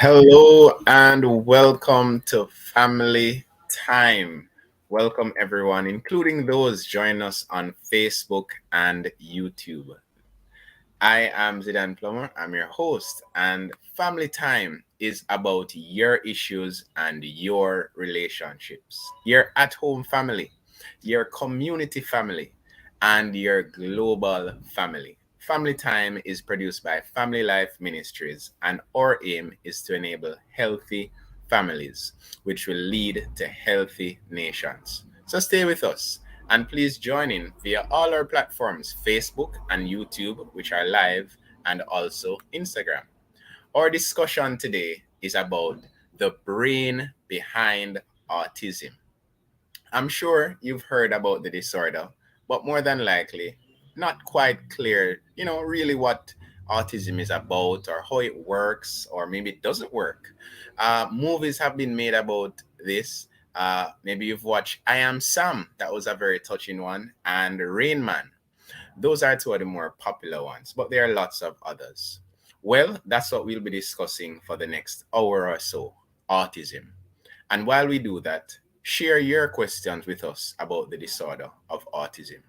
Hello and welcome to Family Time. Welcome everyone, including those joining us on Facebook and YouTube. I am Zidan Plummer. I'm your host, and Family Time is about your issues and your relationships, your at home family, your community family, and your global family. Family Time is produced by Family Life Ministries, and our aim is to enable healthy families, which will lead to healthy nations. So stay with us. And please join in via all our platforms Facebook and YouTube, which are live, and also Instagram. Our discussion today is about the brain behind autism. I'm sure you've heard about the disorder, but more than likely, not quite clear, really what autism is about or how it works, or maybe it doesn't work. Movies have been made about this. Maybe you've watched I Am Sam, that was a very touching one, and Rain Man. Those are two of the more popular ones, but there are lots of others. Well, that's what we'll be discussing for the next hour or so: autism. And while we do that, share your questions with us about the disorder of autism.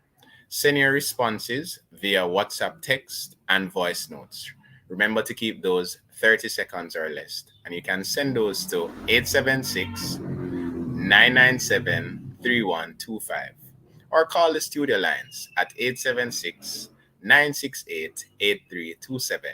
Send your responses via WhatsApp text and voice notes. Remember to keep those 30 seconds or less. And you can send those to 876 997 3125 or call the studio lines at 876 968 8327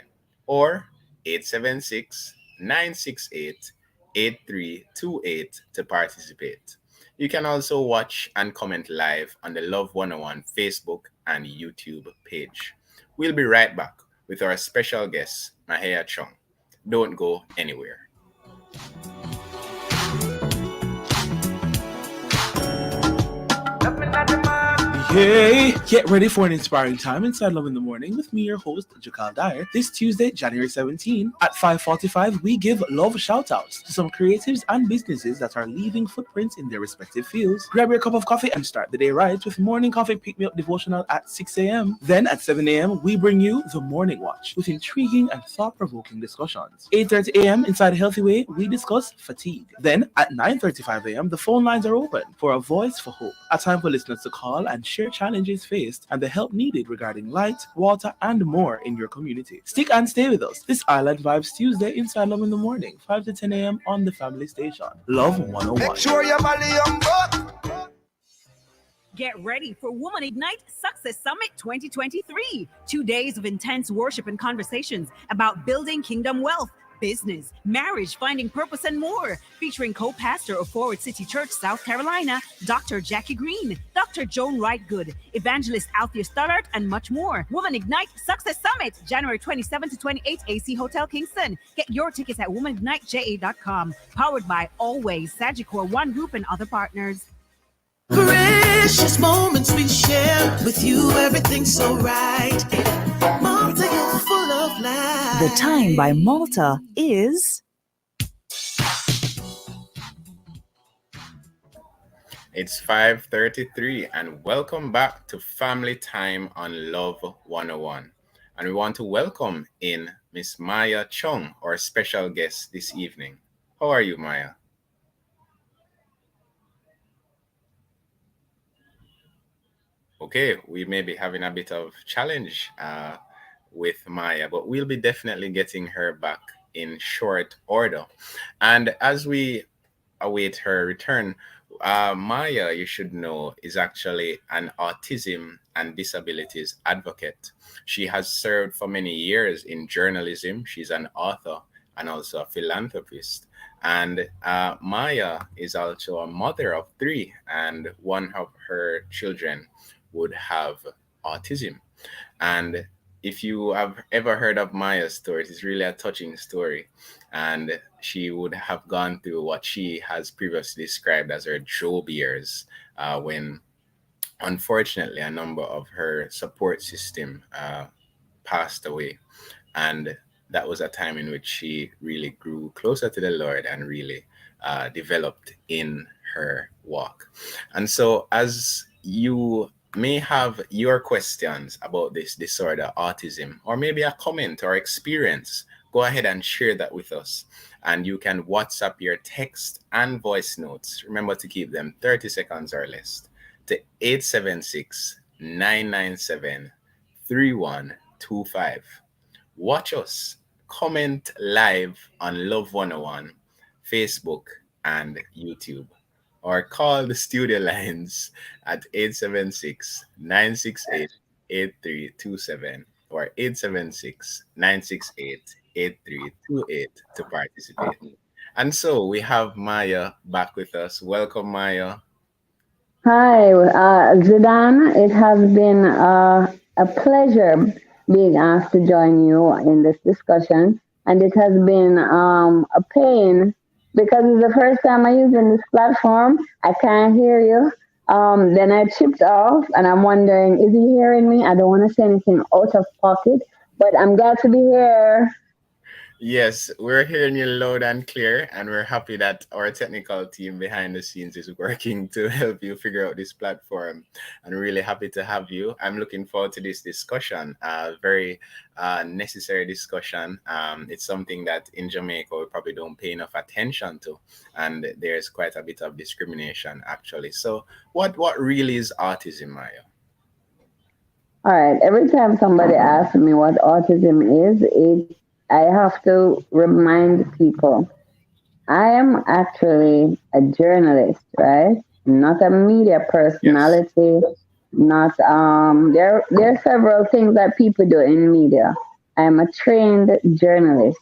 or 876 968 8328 to participate. You can also watch and comment live on the Love 101 Facebook and YouTube page. We'll be right back with our special guest, Mahia Chung. Don't go anywhere. Hey, get ready for an inspiring time inside Love in the Morning with me, your host, Jakal Dyer. This Tuesday, January 17, at 5:45, we give love shout-outs to some creatives and businesses that are leaving footprints in their respective fields. Grab your cup of coffee and start the day right with Morning Coffee Pick-Me-Up Devotional at 6 a.m. Then at 7 a.m., we bring you The Morning Watch with intriguing and thought-provoking discussions. 8:30 a.m., inside Healthy Way, we discuss fatigue. Then at 9:35 a.m., the phone lines are open for A Voice for Hope, a time for listeners to call and share challenges faced and the help needed regarding light, water, and more in your community. Stick and stay with us. This Island Vibes Tuesday inside Love in the Morning, 5 to 10 a.m. on the Family Station. Love 101. Make sure your body on board. Get ready for Woman Ignite Success Summit 2023. 2 days of intense worship and conversations about building kingdom wealth, business, marriage, finding purpose, and more. Featuring co-pastor of Forward City Church, South Carolina, Dr. Jackie Green, Dr. Joan Wright-Good, Evangelist Althea Stoddart, and much more. Woman Ignite Success Summit, January 27 to 28, AC Hotel Kingston. Get your tickets at womanigniteja.com. Powered by Always, Sagicor One Group, and other partners. Precious moments we share with you, everything's so right. Malta, you're full of life. The time by Malta is... It's 5:33 and welcome back to Family Time on Love 101. And we want to welcome in Miss Maya Chung, our special guest this evening. How are you, Maya? Okay, we may be having a bit of challenge with Maya, but we'll be definitely getting her back in short order. And as we await her return, Maya, you should know, is actually an autism and disabilities advocate. She has served for many years in journalism. She's an author and also a philanthropist. And Maya is also a mother of three, and one of her children would have autism. And if you have ever heard of Maya's story, it's really a touching story. And she would have gone through what she has previously described as her Job years, when unfortunately a number of her support system passed away. And that was a time in which she really grew closer to the Lord and really developed in her walk. And so, as you may have your questions about this disorder, autism, or maybe a comment or experience go ahead and share that with us. And you can WhatsApp your text and voice notes. Remember to keep them 30 seconds or less to 876-997-3125. Watch us. Comment live on Love 101, Facebook, and YouTube. Or call the studio lines at 876-968-8327 or 876-968-8328 to participate. And so we have Maya back with us. Welcome, Maya. Hi, Zidane. It has been a pleasure being asked to join you in this discussion, and it has been a pain because it's the first time I'm using this platform. I can't hear you. Then I chipped off, and I'm wondering, is he hearing me? I don't want to say anything out of pocket, but I'm glad to be here. Yes, we're hearing you loud and clear, and we're happy that our technical team behind the scenes is working to help you figure out this platform. And really happy to have you. I'm looking forward to this discussion, very necessary discussion. It's something that in Jamaica we probably don't pay enough attention to, and there's quite a bit of discrimination actually. So, what really is autism, Maya? All right. Every time somebody asks me what autism is, I have to remind people I am actually a journalist, right? Not a media Yes. personality. Not there are several things that people do in media. I am a trained journalist.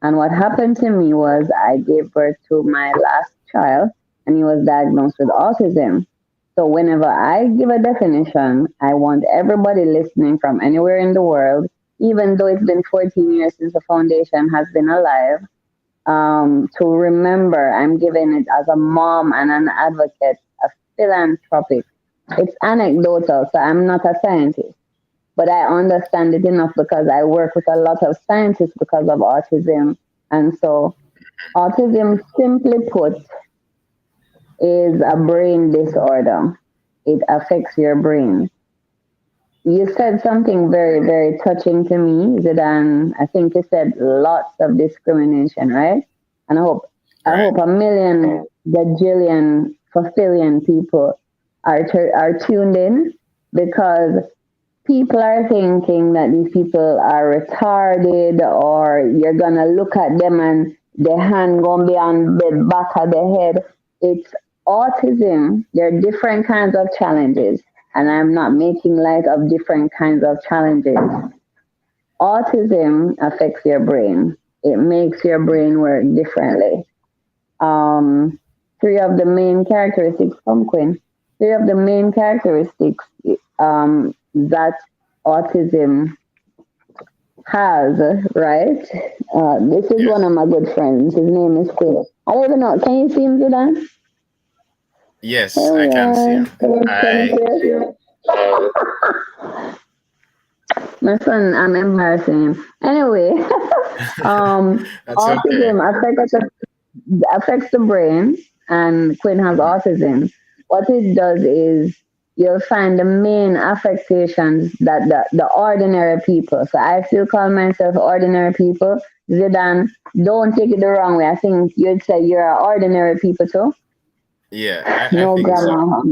And what happened to me was I gave birth to my last child and he was diagnosed with autism. So whenever I give a definition, I want everybody listening from anywhere in the world, even though it's been 14 years since the foundation has been alive, to remember I'm giving it as a mom and an advocate, a philanthropic. It's anecdotal, so I'm not a scientist, but I understand it enough because I work with a lot of scientists because of autism. And so, autism, simply put, is a brain disorder. It affects your brain. You said something very, very touching to me, Zidane. I think you said lots of discrimination, right? And I Right. hope a million, gajillion, fulfillion people are tuned in because people are thinking that these people are retarded or you're gonna look at them and their hand gonna be on the back of their head. It's autism. There are different kinds of challenges, and I'm not making light of different kinds of challenges. Autism affects your brain. It makes your brain work differently. Um, three of the main characteristics, Queen. Three of the main characteristics that autism has, right? This is one Yes. of my good friends. His name is Quinn. I don't even know. Can you see him, Sudan? Yes, Here I we can see are. him. I My son, I'm embarrassing him. Anyway, That's okay. autism affects the brain, and Quinn has autism. What it does is you'll find the main affectations that the ordinary people. So I still call myself ordinary people. Zidane, don't take it the wrong way. I think you'd say you're ordinary people too. Yeah, I No think so. grammar,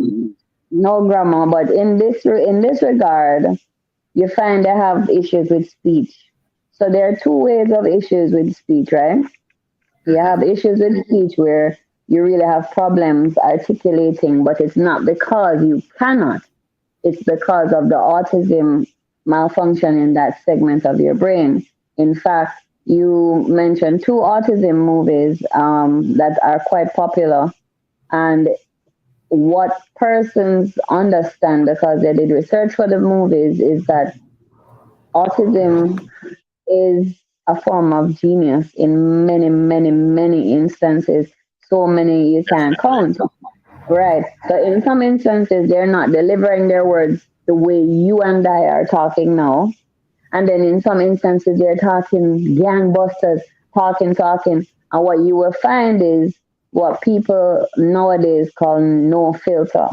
no grammar. But in this regard, you find they have issues with speech. So there are two ways of issues with speech, right? You Hmm. have issues with speech where you really have problems articulating, but it's not because you cannot. It's because of the autism malfunction in that segment of your brain. In fact, you mentioned two autism movies that are quite popular. And what persons understand because they did research for the movies is that autism is a form of genius in many, many, many instances. So many you can't Definitely. count. Right. So in some instances, they're not delivering their words the way you and I are talking now. And then in some instances, they're talking gangbusters, talking. And what you will find is what people nowadays call no filter.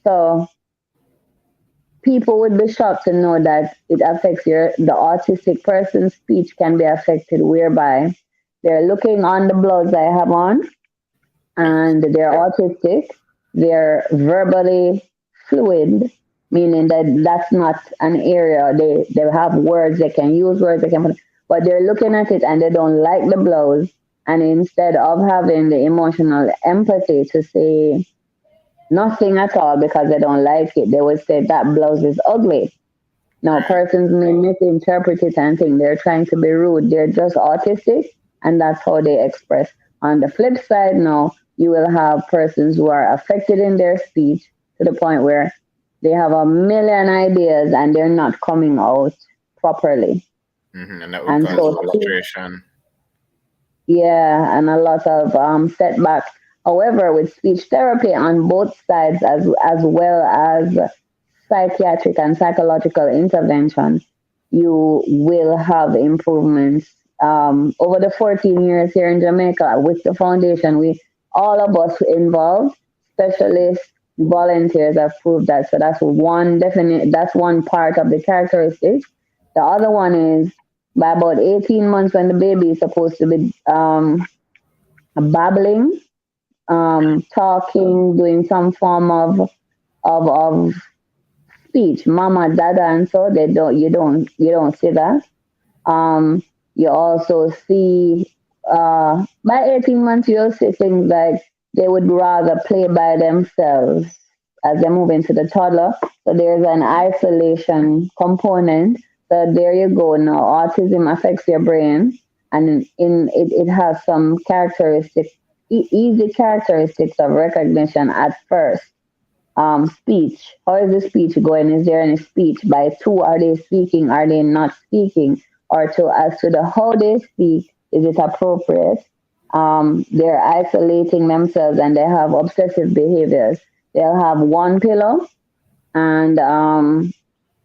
So people would be shocked to know that it affects the autistic person's speech can be affected, whereby they're looking on the blouse I have on, and they're autistic. They're verbally fluid, meaning that that's not an area they have words, they can use words, they can, but they're looking at it and they don't like the blouse. And instead of having the emotional empathy to say nothing at all because they don't like it, they would say that blouse is ugly. Now, Right. persons may misinterpret it and think they're trying to be rude. They're just autistic, and that's how they express. On the flip side, now, you will have persons who are affected in their speech to the point where they have a million ideas and they're not coming out properly. And that would And cause so, frustration. yeah, and a lot of setbacks. However, with speech therapy on both sides, as well as psychiatric and psychological intervention, you will have improvements. Over the 14 years here in Jamaica with the foundation, we all of us involved, specialists, volunteers have proved that. So that's one definite. That's one part of the characteristics. The other one is by about 18 months when the baby is supposed to be babbling, talking, doing some form of speech, mama, dada, and so they don't you don't see that. Um, you also see by 18 months you'll see things like they would rather play by themselves as they move into the toddler. So there's an isolation component. So there you go. Now autism affects your brain, and it has some characteristics, easy characteristics of recognition at first. Speech. How is the speech going? Is there any speech? By two, are they speaking? Are they not speaking? Or to as to the how they speak, is it appropriate? They're isolating themselves and they have obsessive behaviors. They'll have one pillow and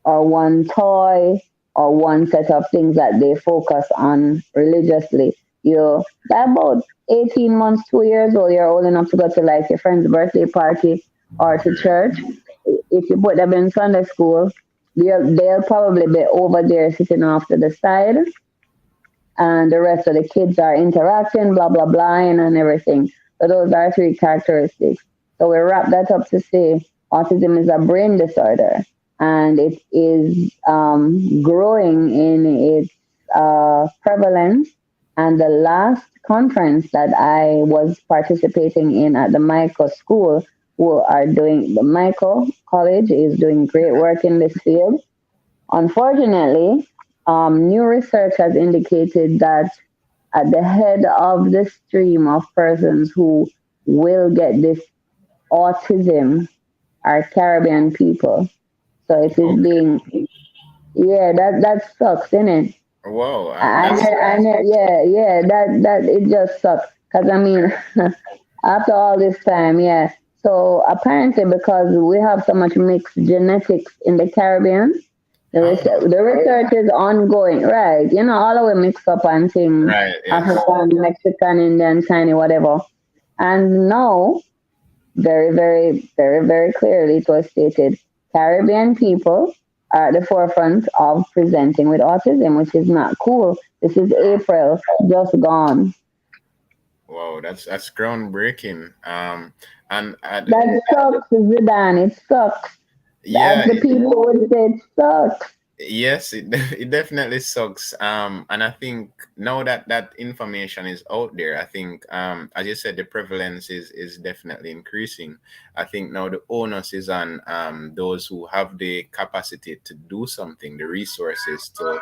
or one toy or one set of things that they focus on religiously. You by about 18 months, 2 years old, you're old enough to go to like your friend's birthday party or to church. If you put them in Sunday school, they'll probably be over there sitting off to the side, and the rest of the kids are interacting, blah blah blah, and everything. So those are three characteristics. So we wrap that up to say autism is a brain disorder, and it is growing in its prevalence. And the last conference that I was participating in at the Michael School, who are doing the Michael College is doing great work in this field. Unfortunately, new research has indicated that at the head of the stream of persons who will get this autism are Caribbean people. So it is Okay. being, yeah, that sucks, innit? Wow. That's Yeah, that it just sucks. Cause I mean, after all this time, yeah. So apparently, because we have so much mixed genetics in the Caribbean, oh, the research is ongoing, right? You know, all of it mixed up and thing, right. Yes. African, Mexican, Indian, Chinese, whatever. And now, very clearly, it was stated Caribbean people are at the forefront of presenting with autism, which is not cool. This is April, just gone. Wow. That's groundbreaking. And That sucks, Zidane. It sucks. As yeah, the people would say, it sucks. yes, it definitely sucks. And I think now that that information is out there, I think, as you said, the prevalence is definitely increasing. I think now the onus is on those who have the capacity to do something, the resources to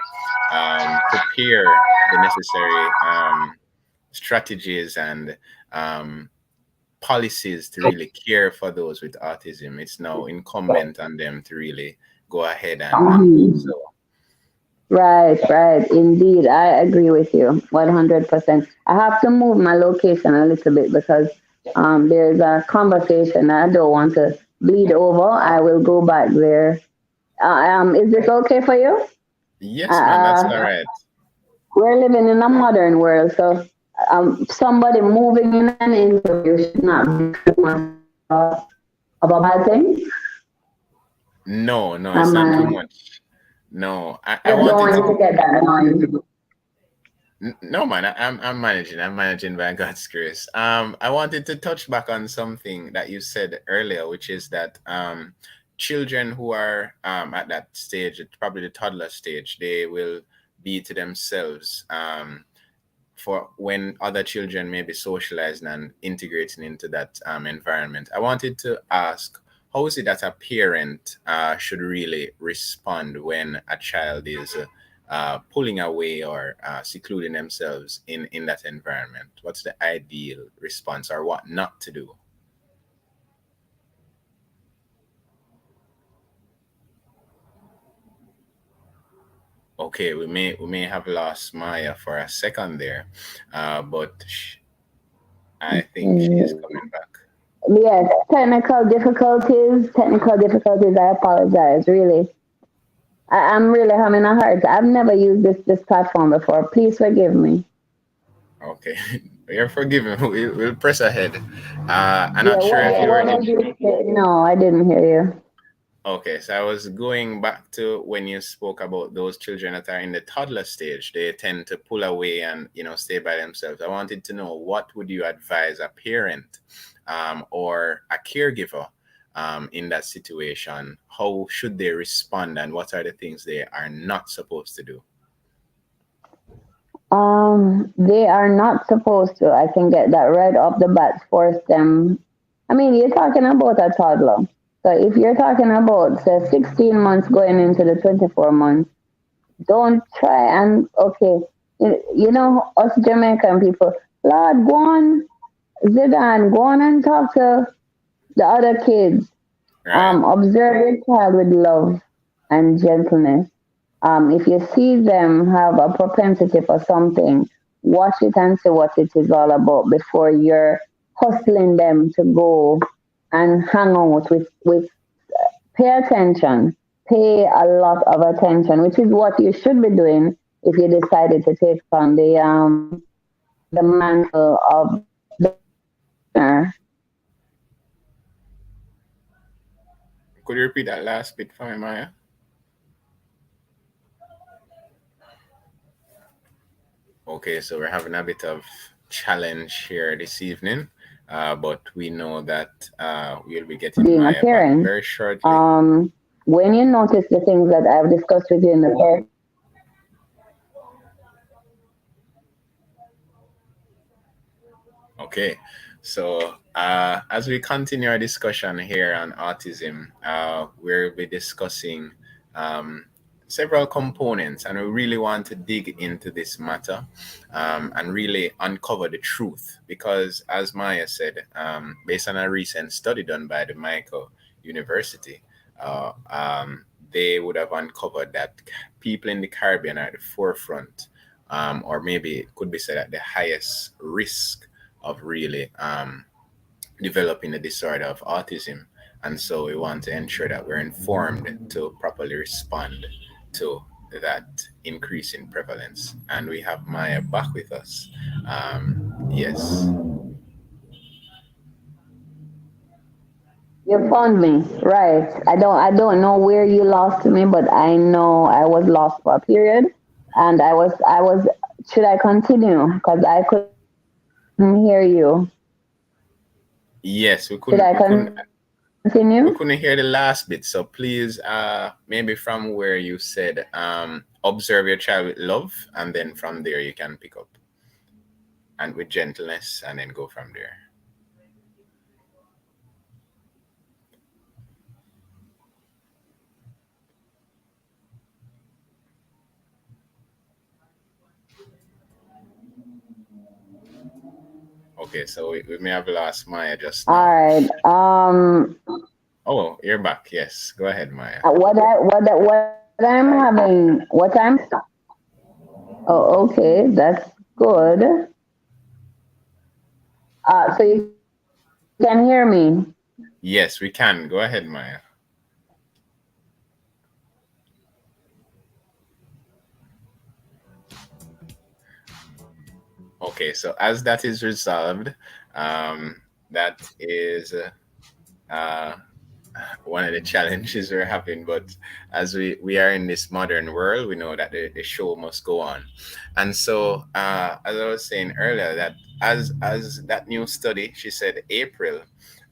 prepare the necessary strategies and um, policies to really care for those with autism. It's now incumbent on them to really go ahead and do Mhm. so. Right. Indeed, I agree with you 100%. I have to move my location a little bit because there's a conversation I don't want to bleed over. I will go back there. Is this okay for you? Yes, ma'am, that's all Uh, right. we're living in a modern world, so somebody moving in an interview should not be too much of a bad thing. No, no, it's Am not too I? much. No, I Just don't wanted want you to. to get that noise. No, man, I'm managing. I'm managing by God's grace. I wanted to touch back on something that you said earlier, which is that children who are at that stage, it's probably the toddler stage, they will be to themselves for when other children may be socializing and integrating into that environment. I wanted to ask, how is it that a parent should really respond when a child is pulling away or secluding themselves in that environment? What's the ideal response or what not to do? Okay, we may have lost Maya for a second there, but I think she is Mm, coming back. yes, technical difficulties. Technical difficulties. I apologize. Really, I'm really having a hard. I've never used this platform before. Please forgive me. Okay, you're forgiven. We'll press ahead. I'm Yeah. not sure if you were What in. did you say? No, I didn't hear you. Okay, so I was going back to when you spoke about those children that are in the toddler stage. They tend to pull away and stay by themselves. I wanted to know, what would you advise a parent or a caregiver in that situation? How should they respond, and what are the things they are not supposed to do? They are not supposed to. I can get that right off the bat. Force them. I mean, you're talking about a toddler. So if you're talking about say 16 months going into the 24 months, don't try and okay. Us Jamaican people, Lord, go on, Zidane, go on and talk to the other kids. Right. Observe your child with love and gentleness. If you see them have a propensity for something, watch it and see what it is all about before you're hustling them to go and hang out with pay attention. Pay a lot of attention, which is what you should be doing if you decided to take on the mantle of the partner. Could you repeat that last bit for me, Maya? Okay, so we're having a bit of challenge here this evening, but we know that we'll be getting Being a Maya back parent. very shortly. Um, when you notice the things that I've discussed with you in the past, Okay, so as we continue our discussion here on autism, we'll be discussing um, several components, and we really want to dig into this matter and really uncover the truth. Because, as Maya said, based on a recent study done by the Michael University, they would have uncovered that people in the Caribbean are at the forefront, or maybe it could be said at the highest risk of really developing the disorder of autism. And so we want to ensure that we're informed to properly respond to that increase in prevalence. And we have Maya back with us. Yes. you found me, right? I don't know where you lost me, but I know I was lost for a period, and I was. Should I continue? Because I couldn't hear you. Yes, Should I continue? we couldn't hear the last bit. So please, maybe from where you said, observe your child with love, and then from there you can pick up and with gentleness, and then go from there. Okay, so we may have lost Maya just All now. right. Oh, you're back. Yes, go ahead, Maya. What I'm having, what I'm. Oh, okay, that's good. So you can hear me. Yes, we can. Go ahead, Maya. Okay, so as that is resolved, that is uh, one of the challenges we're having. But as we are in this modern world, we know that the show must go on. And so, as I was saying earlier, that as that new study, she said April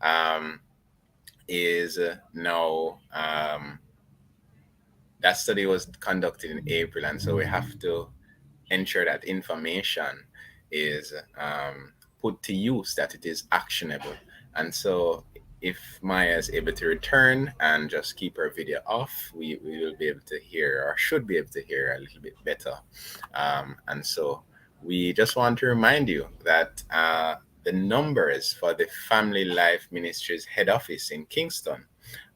um, is now that study was conducted in April, and so we have to ensure that information is put to use, that it is actionable. And so, if Maya is able to return and just keep her video off, we will be able to hear, or should be able to hear, a little bit better. And so, we just want to remind you that the numbers for the Family Life Ministries head office in Kingston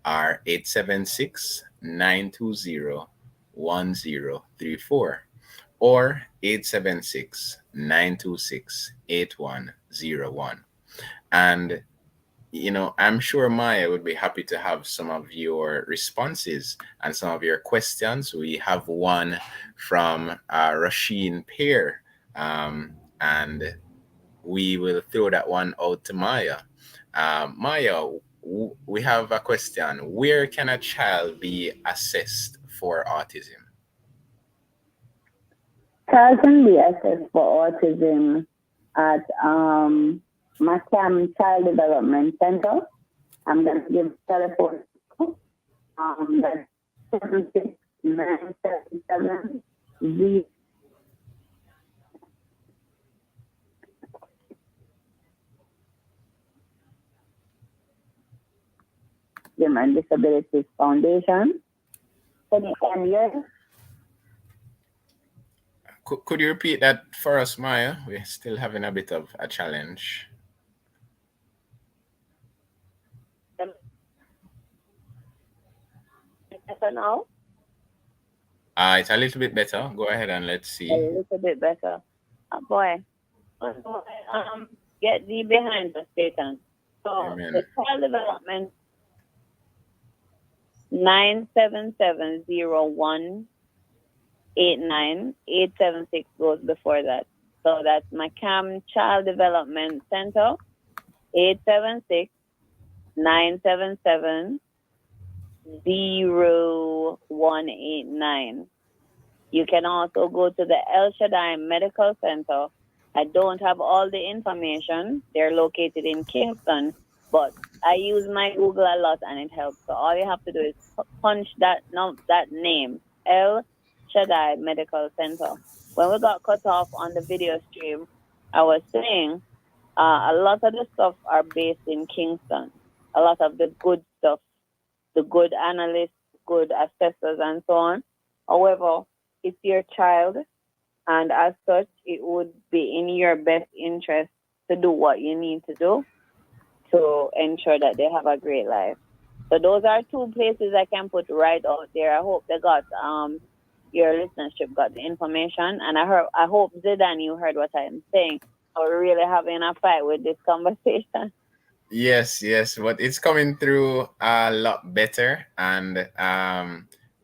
are 876-920-1034 or 876-926-8101. And, I'm sure Maya would be happy to have some of your responses and some of your questions. We have one from Rasheen Pear, and we will throw that one out to Maya. Maya, we have a question. Where can a child be assessed for autism? Child can be assessed for autism at Macam Child Development Center. I'm going to give telephone. That's 76977 Autism and Disabilities Foundation. Can you hear? Could you repeat that for us, Maya? We're still having a bit of a challenge. Better now? It's a little bit better. Go ahead and let's see. A little bit better. Boy. Get thee behind the Satan. So Amen. the child development 9770189 876 goes before that. So that's Macam Child Development Center 876-977-0189. You can also go to the El Shaddai Medical Center. I don't have all the information. They're located in Kingston, but I use my Google a lot and it helps. So all you have to do is punch that name, El Shaddai Medical Center. When we got cut off on the video stream, I was saying a lot of the stuff are based in Kingston. A lot of the good stuff, the good analysts, good assessors, and so on. However, it's your child, and as such, it would be in your best interest to do what you need to do to ensure that they have a great life. So those are two places I can put right out there. I hope they got your listenership got the information, and I hope Zidane, you heard what I'm saying. We're really having a fight with this conversation. Yes, but it's coming through a lot better, and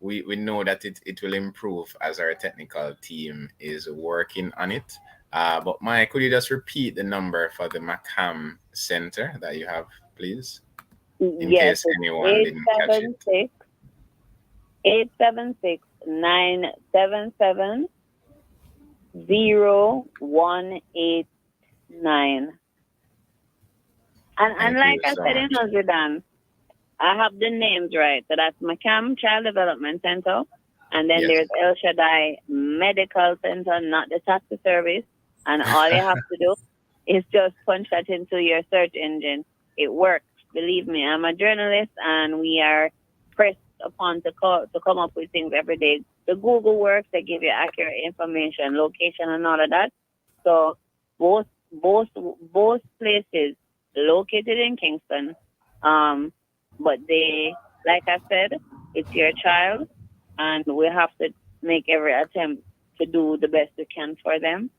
we know that it will improve as our technical team is working on it. But Mike, could you just repeat the number for the Macam Center that you have, please? In Yes, case anyone didn't catch it. 876-977-0189. And Thank like you I so said in much. Sudan, I have the names right. So that's Macam Child Development Center. And then Yes. there's El Shaddai Medical Center, not the taxi service. And all you have to do is just punch that into your search engine. It works. Believe me, I'm a journalist and we are pressed upon to come up with things every day. The Google works, they give you accurate information, location and all of that. So both places located in Kingston. But they, like I said, it's your child and we have to make every attempt to do the best we can for them.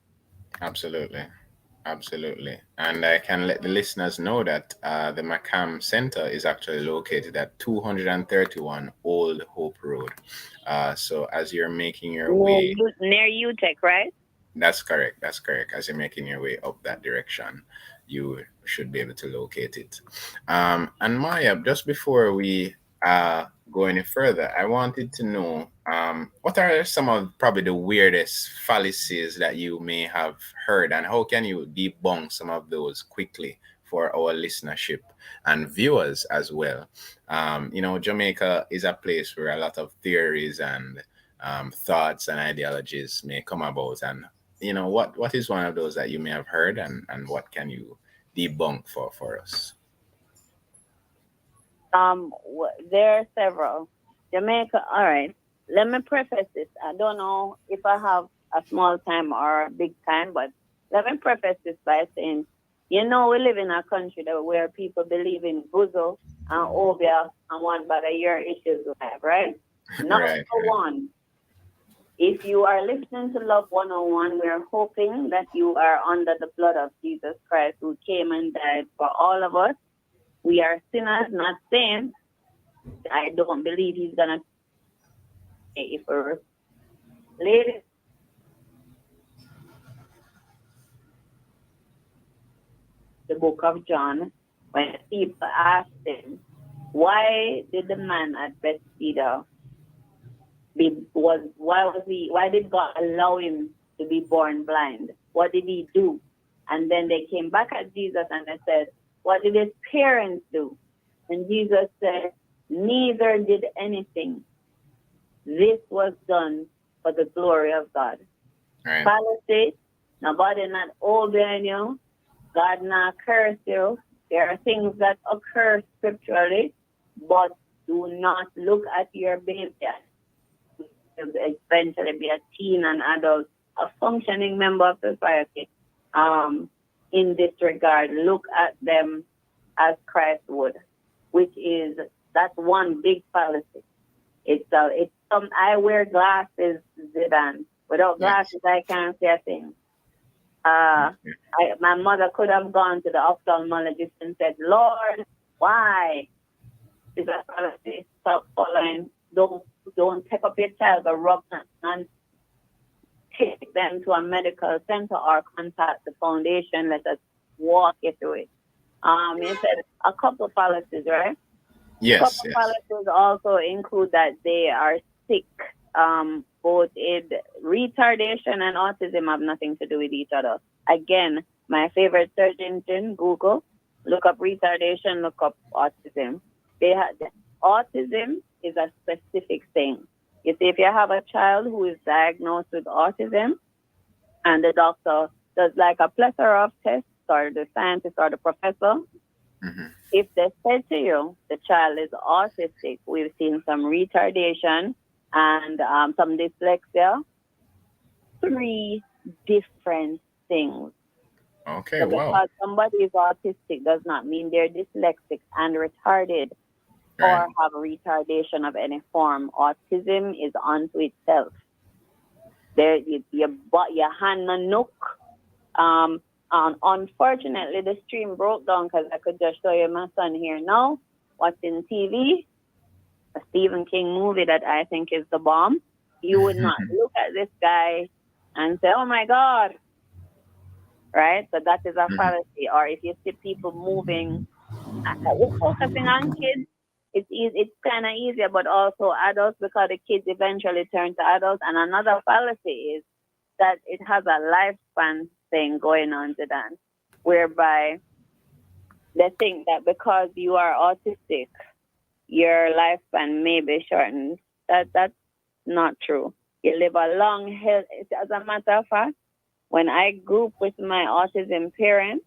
Absolutely. And I can let the listeners know that the Macam Center is actually located at 231 Old Hope Road. So as you're making your way... Near UTech, right? That's correct. As you're making your way up that direction. you should be able to locate it. And Maya, just before we go any further, I wanted to know what are some of probably the weirdest fallacies that you may have heard, and how can you debunk some of those quickly for our listenership and viewers as well? Jamaica is a place where a lot of theories and thoughts and ideologies may come about, and what is one of those that you may have heard, and what can you debunk for us? There are several. Jamaica, all right. Let me preface this. I don't know if I have a small time or a big time, but let me preface this by saying, we live in a country where people believe in Buzo and Obia and one bag of your issues life, right? Number Right. one, if you are listening to Love 101, we're hoping that you are under the blood of Jesus Christ who came and died for all of us. We are sinners, not saints. I don't believe he's going to pay for ladies. The book of John, when people asked him, why did the man at Bethesda why did God allow him to be born blind? What did he do? And then they came back at Jesus and they said, what did his parents do? And Jesus said, neither did anything. This was done for the glory of God. Right. Fallacy, nobody not obeying you. God not curse you. There are things that occur scripturally, but do not look at your baby. Eventually be a teen and adult, a functioning member of society. In this regard, look at them as Christ would, that's one big fallacy. I wear glasses, Zidane. Without glasses, I can't see a thing. My mother could have gone to the ophthalmologist and said, Lord, why? Is that fallacy? Stop following. Don't take up your child or rub them and take them to a medical center or contact the foundation. Let us walk you through it. You said a couple of fallacies, right? Yes. Couple fallacies also include that they are sick. Both retardation and autism have nothing to do with each other. Again, my favorite search engine, Google. Look up retardation, look up autism. Autism is a specific thing. You see, if you have a child who is diagnosed with autism and the doctor does like a plethora of tests, or the scientist or the professor, if they said to you the child is autistic, we've seen some retardation and some dyslexia, 3 different things. Okay, So wow. because somebody is autistic does not mean they're dyslexic and retarded or Right. have retardation of any form. Autism is unto itself. Your hand and nook. Unfortunately, the stream broke down because I could just show you my son here now, watching TV, a Stephen King movie that I think is the bomb. You would not look at this guy and say, oh my God, right? So that is a fallacy. Or if you see people moving, focusing on kids, it's kind of easier, but also adults, because the kids eventually turn to adults. And another fallacy is that it has a lifespan thing going on to that, whereby they think that because you are autistic, your lifespan may be shortened. That's not true. You live a long, as a matter of fact, when I group with my autism parents,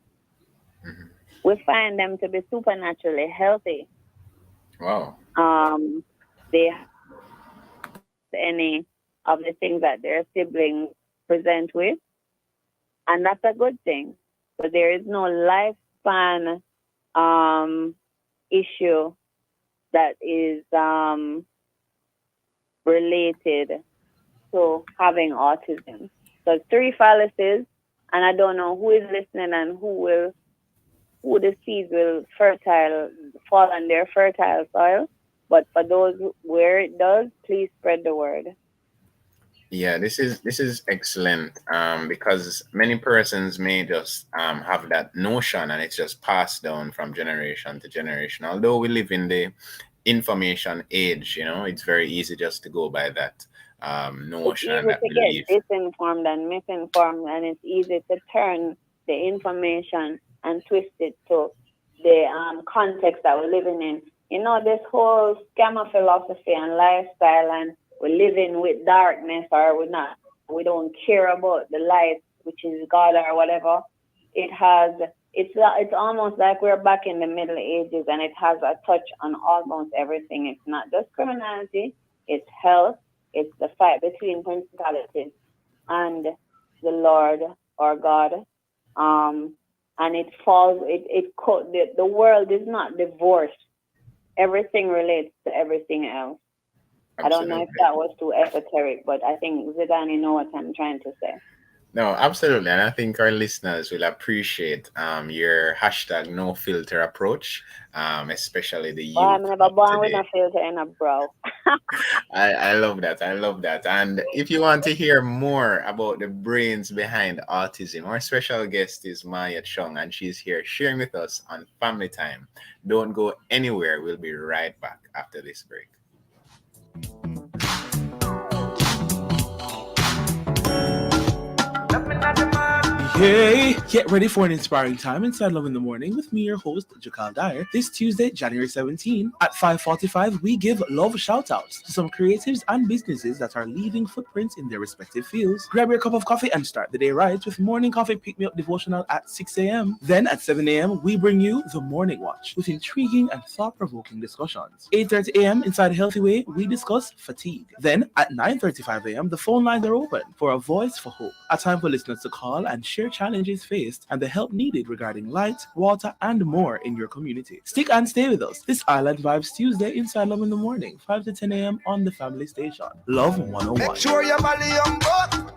we find them to be supernaturally healthy. Wow. They have any of the things that their siblings present with, and that's a good thing. So there is no lifespan issue that is related to having autism. So 3 fallacies, and I don't know who is listening and who the seeds will fall on their fertile soil. But for those where it does, please spread the word. Yeah, this is excellent. Because many persons may just have that notion, and it's just passed down from generation to generation. Although we live in the information age, it's very easy just to go by that It's notion and easy that to get belief. disinformed and misinformed, and it's easy to turn the information and twist it to the context that we're living in. You know, this whole scammer philosophy and lifestyle, and we're living with darkness, or we don't care about the light, which is God or whatever. It has, it's almost like we're back in the Middle Ages, and it has a touch on almost everything. It's not just criminality, it's health, it's the fight between principalities and the Lord or God. Um, and the world is not divorced. Everything relates to everything else. I don't know if Absolutely. that was too esoteric, but I think Zidane know what I'm trying to say. No, absolutely. And I think our listeners will appreciate your hashtag no filter approach, especially the Well, I'm youth never of born with today. a filter in a brow. I love that. I love that. And if you want to hear more about the brains behind autism, our special guest is Maya Chung, and she's here sharing with us on Family Time. Don't go anywhere. We'll be right back after this break. Hey, get ready for an inspiring time inside Love in the Morning with me, your host, Jakal Dyer. This Tuesday, January 17, at 5:45, we give love shout-outs to some creatives and businesses that are leaving footprints in their respective fields. Grab your cup of coffee and start the day right with Morning Coffee Pick-Me-Up Devotional at 6 a.m. Then at 7 a.m., we bring you The Morning Watch with intriguing and thought-provoking discussions. 8:30 a.m. inside Healthy Way, we discuss fatigue. Then at 9:35 a.m., the phone lines are open for A Voice for Hope, a time for listeners to call and share challenges faced and the help needed regarding light, water, and more in your community. Stick and stay with us. This Island Vibes Tuesday inside Love in the Morning, 5 to 10 a.m. on the Family Station. Love 101. Make sure your belly on board.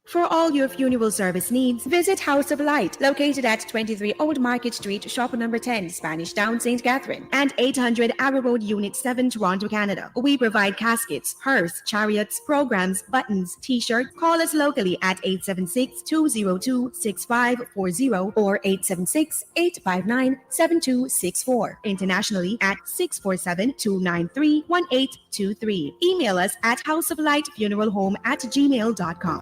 For all your funeral service needs, visit House of Light, located at 23 Old Market Street, shop number 10, Spanish Town, St. Catherine, and 800 Arrow Road, Unit 7, Toronto, Canada. We provide caskets, hearse, chariots, programs, buttons, t-shirts. Call us locally at 876-202-6540 or 876-859-7264. Internationally at 647-293-1823. Email us at houseoflightfuneralhome@gmail.com.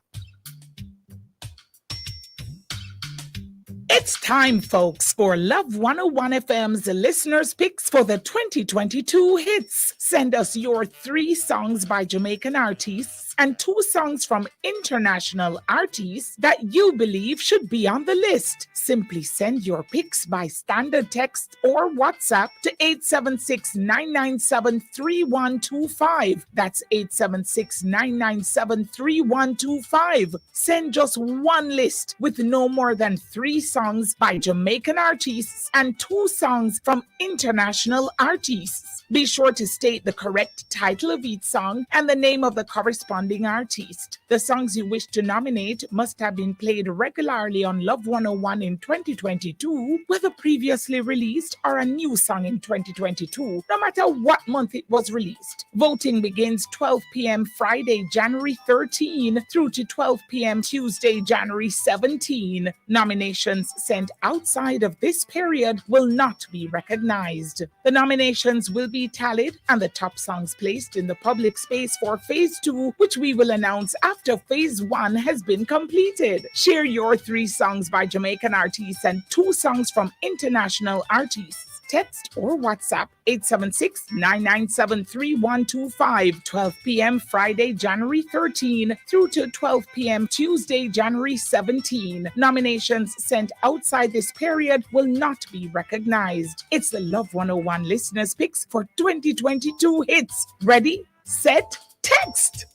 It's time, folks, for Love 101 FM's listeners' picks for the 2022 hits. Send us your 3 songs by Jamaican artists and 2 songs from international artists that you believe should be on the list. Simply send your picks by standard text or WhatsApp to 876-997-3125. That's 876-997-3125. Send just one list with no more than 3 songs by Jamaican artists and 2 songs from international artists. Be sure to state the correct title of each song and the name of the corresponding artist. The songs you wish to nominate must have been played regularly on Love 101 in 2022, whether previously released or a new song in 2022, no matter what month it was released. Voting begins 12 p.m. Friday, January 13 through to 12 p.m. Tuesday, January 17. Nominations sent outside of this period will not be recognized. The nominations will be tallied and the top songs placed in the public space for Phase 2, which we will announce after Phase 1 has been completed. Share your 3 songs by Jamaican artists and 2 songs from international artists. Text or WhatsApp 876-997-3125, 12 p.m. Friday, January 13 through to 12 p.m. Tuesday, January 17. Nominations sent outside this period will not be recognized. It's the Love 101 listeners' picks for 2022 hits. Ready, set, text.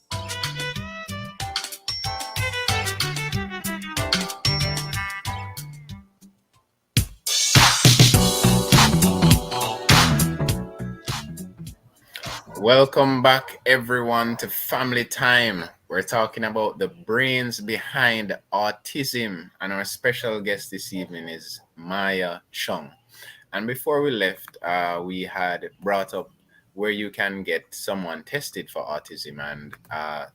Welcome back, everyone, to Family Time. We're talking about the brains behind autism, and our special guest this evening is Maya Chung. And before we left, we had brought up where you can get someone tested for autism. And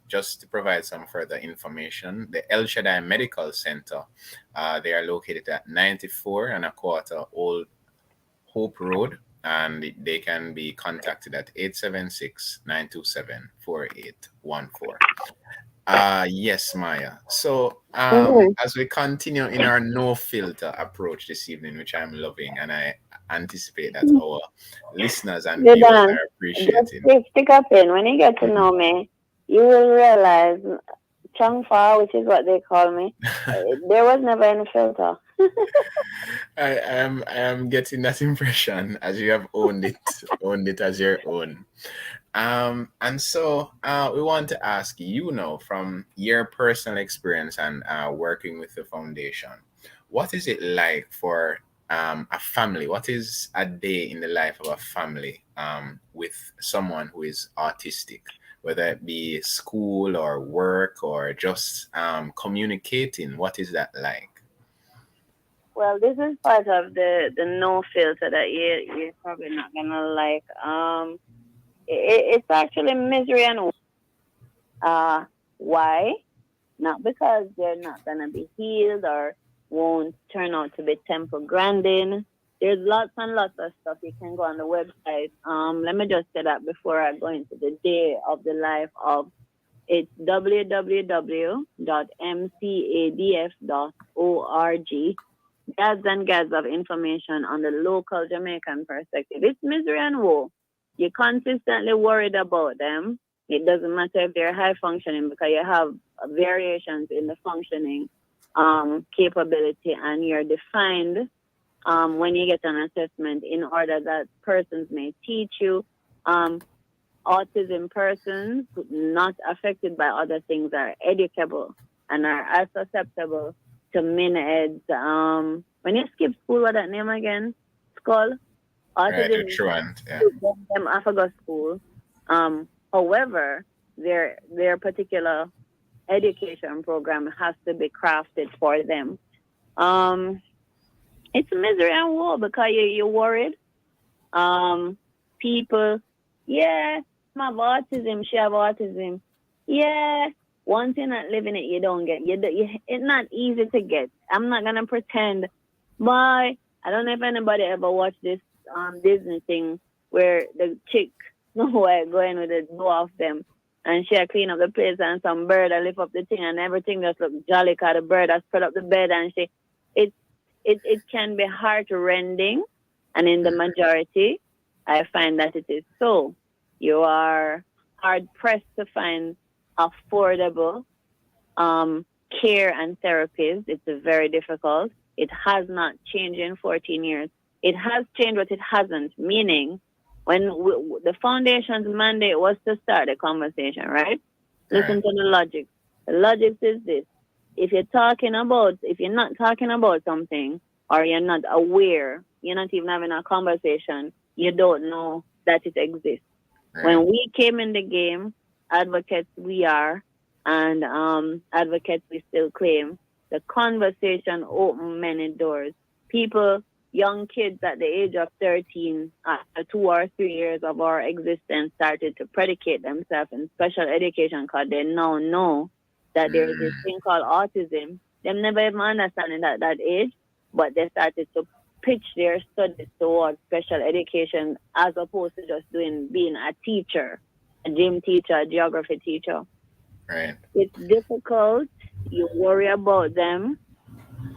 just to provide some further information, the El Shaddai Medical Center, they are located at 94 and a quarter Old Hope Road, and they can be contacted at 876-927-4814. Yes, Maya. So as we continue in our no filter approach this evening, which I'm loving, and I anticipate that our listeners and You're viewers done. are Just appreciating. stick up in. When you get to know me, you will realize Chung Fa, which is what they call me, there was never any filter. I am getting that impression as you have owned it as your own. And so we want to ask you now, from your personal experience and working with the foundation, what is it like for a family? What is a day in the life of a family with someone who is autistic, whether it be school or work or just communicating? What is that like? Well, this is part of the no filter that you're probably not gonna like. It's actually misery and why? Not because they're not gonna be healed or won't turn out to be temple grandin. There's lots and lots of stuff. You can go on the website. Let me just say that before I go into the day of the life of. It's www.mcadf.org. Gads and gads of information on the local Jamaican perspective. It's misery and woe. You're consistently worried about them. It doesn't matter if they're high functioning, because you have variations in the functioning capability, and you're defined when you get an assessment in order that persons may teach you. Autism persons not affected by other things are educable and are as susceptible to min-eds. When you skip school, what that name again? Skull? Autism. Right, truant, yeah. Them Alpha school. However, their particular education program has to be crafted for them. It's misery and woe because you're worried. People, yeah, I have autism, she have autism. Yeah, once you're not living it, you don't get. It's not easy to get. I'm not gonna pretend. But I don't know if anybody ever watched this Disney thing where the chick Snow White going with the dwarf them, and she clean up the place, and some bird lift up the thing, and everything just look jolly because the bird has spread up the bed, and it can be heart-rending, and in the majority, I find that it is so. You are hard-pressed to find affordable care and therapies. It's very difficult. It has not changed in 14 years. It has changed, but it hasn't, meaning when the foundation's mandate was to start the conversation, right? Listen to the logic. The logic is this. If you're not talking about something, or you're not aware, you're not even having a conversation, you don't know that it exists. Right. When we came in the game, advocates we are, and advocates we still claim, the conversation opened many doors. People, young kids at the age of 13, after 2 or 3 years of our existence, started to predicate themselves in special education because they now know that there is this thing called autism. They never even understand it at that age, but they started to pitch their studies towards special education as opposed to just being a teacher, a gym teacher, a geography teacher. Right. It's difficult. You worry about them.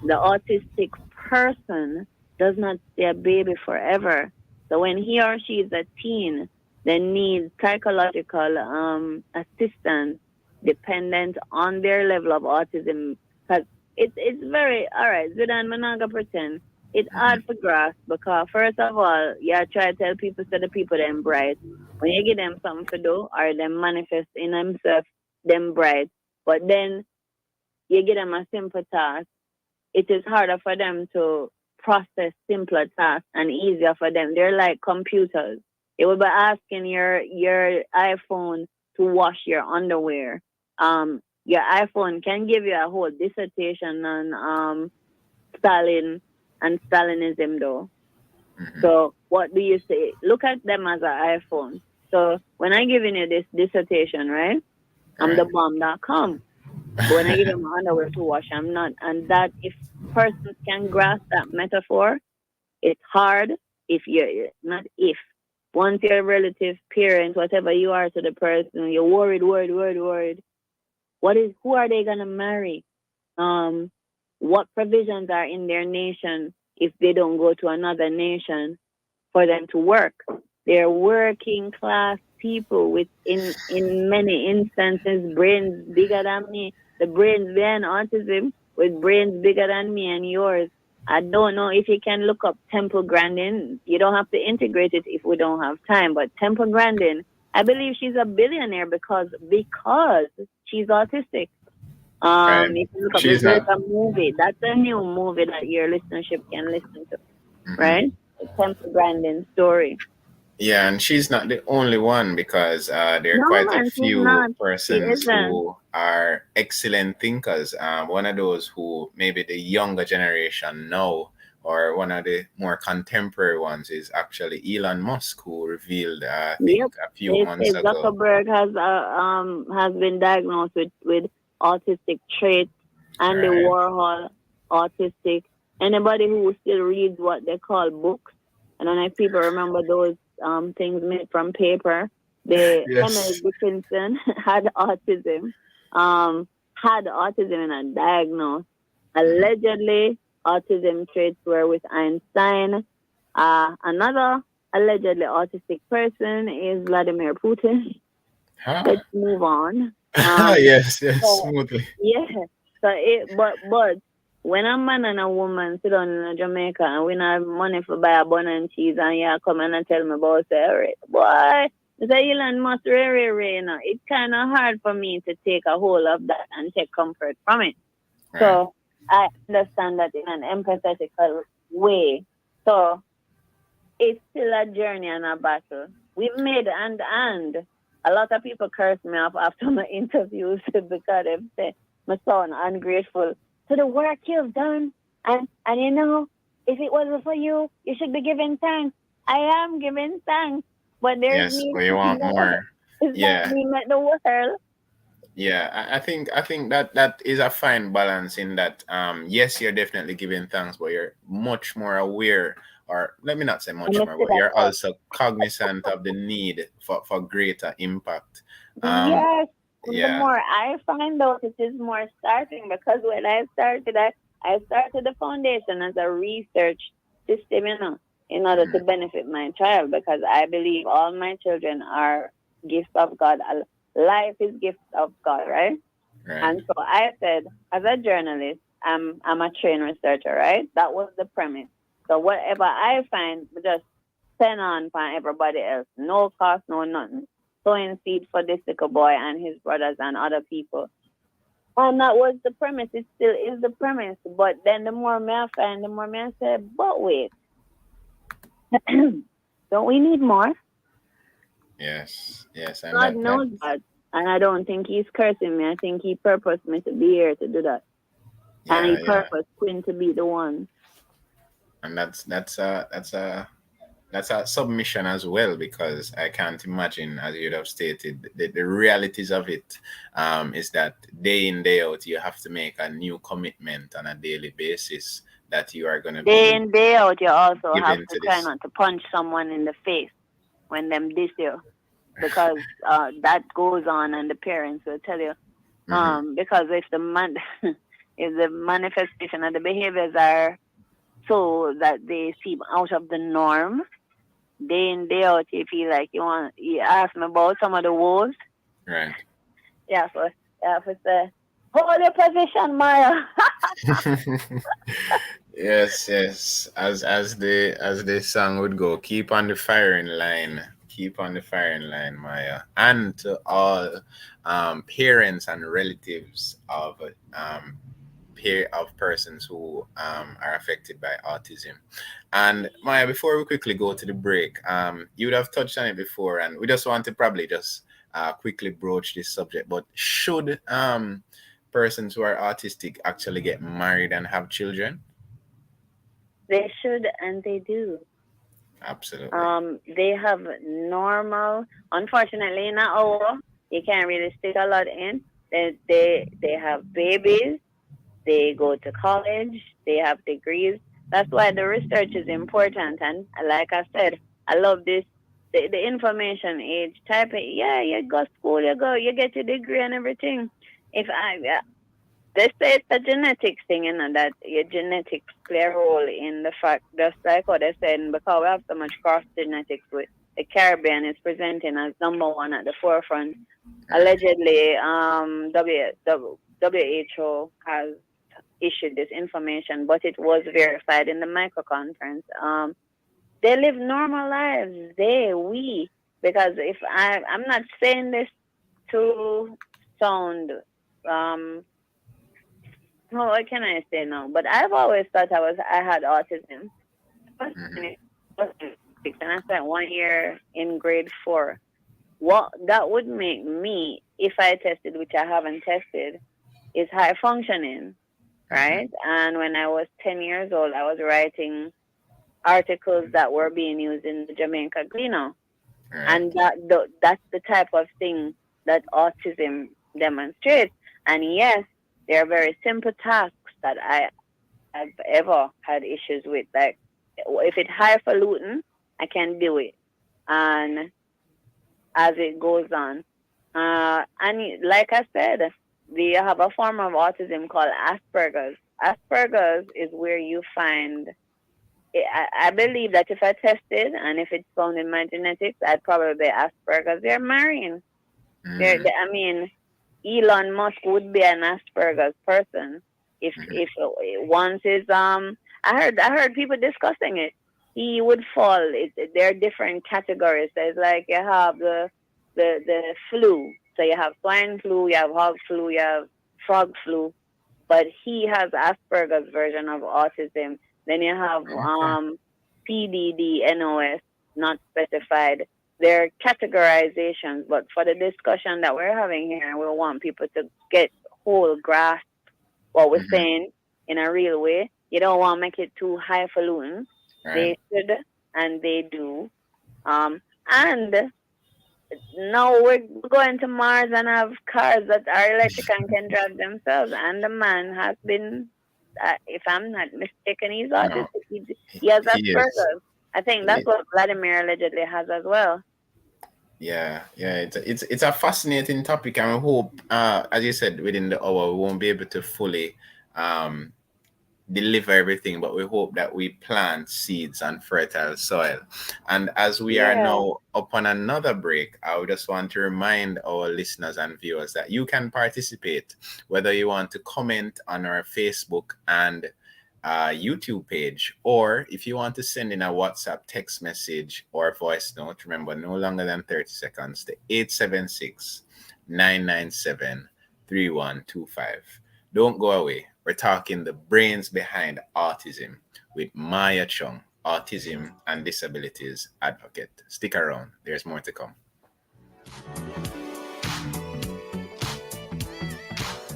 The autistic person does not stay a baby forever. So when he or she is a teen, they need psychological assistance dependent on their level of autism. Because it's very, all right, Zidan, I'm not going to pretend. It's hard for grasp because, first of all, you try to tell people so the people them bright. When you give them something to do or them manifest in themselves, them bright. But then you give them a simple task, it is harder for them to process simpler tasks and easier for them. They're like computers. You will be asking your iPhone to wash your underwear. Your iPhone can give you a whole dissertation on Stalin and Stalinism, though. So what do you say? Look at them as an iPhone. So when I giving you this dissertation, right? I'm the bomb.com. But when I give you my underwear to wash, I'm not. And that if persons can grasp that metaphor, it's hard if you're not if. Once you're a relative, parent, whatever you are to the person, you're worried. Who are they gonna marry? What provisions are in their nation if they don't go to another nation for them to work? They're working class people with in many instances brains bigger than me. The brains behind autism with brains bigger than me and yours. I don't know if you can look up Temple Grandin. You don't have to integrate it if we don't have time. But Temple Grandin, I believe she's a billionaire because she's autistic. If you look up, there's a movie. That's a new movie that your listenership can listen to, right? The Temple Grandin story. Yeah, and she's not the only one because there are quite a few persons who are excellent thinkers. One of those who maybe the younger generation know, or one of the more contemporary ones, is actually Elon Musk, who revealed, I think, a few months ago. Zuckerberg has been diagnosed with autistic traits, and the Warhol autistic. Anybody who still reads what they call books, I don't know if people remember those things made from paper. Emily Dickinson had autism, and a diagnosed. Allegedly, autism traits were with Einstein. Another allegedly autistic person is Vladimir Putin. Let's move on. Smoothly. Yeah. But when a man and a woman sit down in Jamaica and we not have money for buy a bun and cheese and you come and tell me about it, boy, it's a Elon Musk you know. It's kind of hard for me to take a hold of that and take comfort from it. Right. So I understand that in an empathetical way. So it's still a journey and a battle. We've made and a lot of people curse me off after my interviews because they say my son ungrateful to the work you've done. And you know, if it wasn't for you, you should be giving thanks. I am giving thanks. But there's but you want more. Yeah. The world. Yeah, I think that is a fine balance in that yes, you're definitely giving thanks, but you're much more aware, or let me not say much more, but you're also cognizant of the need for greater impact. Yes. The more I find out, it is more starting, because when I started the foundation as a research system, you know, in order to benefit my child, because I believe all my children are gifts of God. Life is gifts of God, right? And so I said, as a journalist, I'm a trained researcher, right? That was the premise. So whatever I find, just send on for everybody else. No cost, no nothing. Sowing seed for this little boy and his brothers and other people. And that was the premise. It still is the premise. But then the more me I find, the more me I say, but wait. Don't we need more? Yes. And God knows that. And I don't think he's cursing me. I think he purposed me to be here to do that. And he purposed Quinn to be the one. And that's a submission as well, because I can't imagine, as you'd have stated, the realities of it is that day in, day out, you have to make a new commitment on a daily basis that you are going to day in, day out. You also have to try not to punch someone in the face when them diss you, because that goes on, and the parents will tell you. Because if the manifestation of the behaviors are so that they seem out of the norm, day in, day out, you feel like you ask me about some of the woes. Right. Yeah, so you have to say, hold your position, Maya. Yes. As the song would go, keep on the firing line. Keep on the firing line, Maya. And to all parents and relatives of persons who are affected by autism. And Maya, before we quickly go to the break, you would have touched on it before, and we just want to probably just quickly broach this subject. But should persons who are autistic actually get married and have children? They should, and they do. Absolutely. They have normal. Unfortunately, in an hour, you can't really stick a lot in. They have babies. They go to college. They have degrees. That's why the research is important. And like I said, I love this. The information age. Type it. Yeah, you go school. You get your degree and everything. If I They say it's a genetic thing, that your genetics play a role in the fact, just like what they said, because we have so much cross genetics with the Caribbean is presenting as number one at the forefront. Allegedly, WHO has issued this information, but it was verified in the micro conference. They live normal lives. We, because if I'm not saying this to sound, well, what can I say now? But I've always thought I had autism. And I spent 1 year in grade 4. What that would make me, if I tested, which I haven't tested, is high functioning, right? And when I was 10 years old, I was writing articles that were being used in the Jamaica Gleaner. And that's the type of thing that autism demonstrates. And yes, there are very simple tasks that I have ever had issues with. Like, if it's highfalutin, I can do it. And as it goes on. And like I said, we have a form of autism called Asperger's. Asperger's is where you find, I believe that if I tested and if it's found in my genetics, I'd probably be Asperger's. They're marrying. I mean, Elon Musk would be an Asperger's person if once is I heard people discussing it. He would fall. There are different categories. There's like you have the flu. So you have swine flu, you have hog flu, you have frog flu. But he has Asperger's version of autism. Then you have PDD, NOS, not specified. They're categorizations, but for the discussion that we're having here, we want people to get whole grasp what we're saying in a real way. You don't want to make it too highfalutin. They should and they do. And now we're going to Mars and have cars that are electric and can drive themselves. And the man has been, if I'm not mistaken, he's autistic. He has Asperger's. I think that's what Vladimir allegedly has as well. Yeah, it's a fascinating topic, and I hope, as you said, within the hour we won't be able to fully deliver everything, but we hope that we plant seeds on fertile soil. And as we are now upon another break, I would just want to remind our listeners and viewers that you can participate, whether you want to comment on our Facebook and YouTube page, or if you want to send in a WhatsApp text message or voice note. Remember, no longer than 30 seconds, to 876-997-3125. Don't go away. We're talking the brains behind autism with Maya Chung, autism and disabilities advocate. Stick around. There's more to come.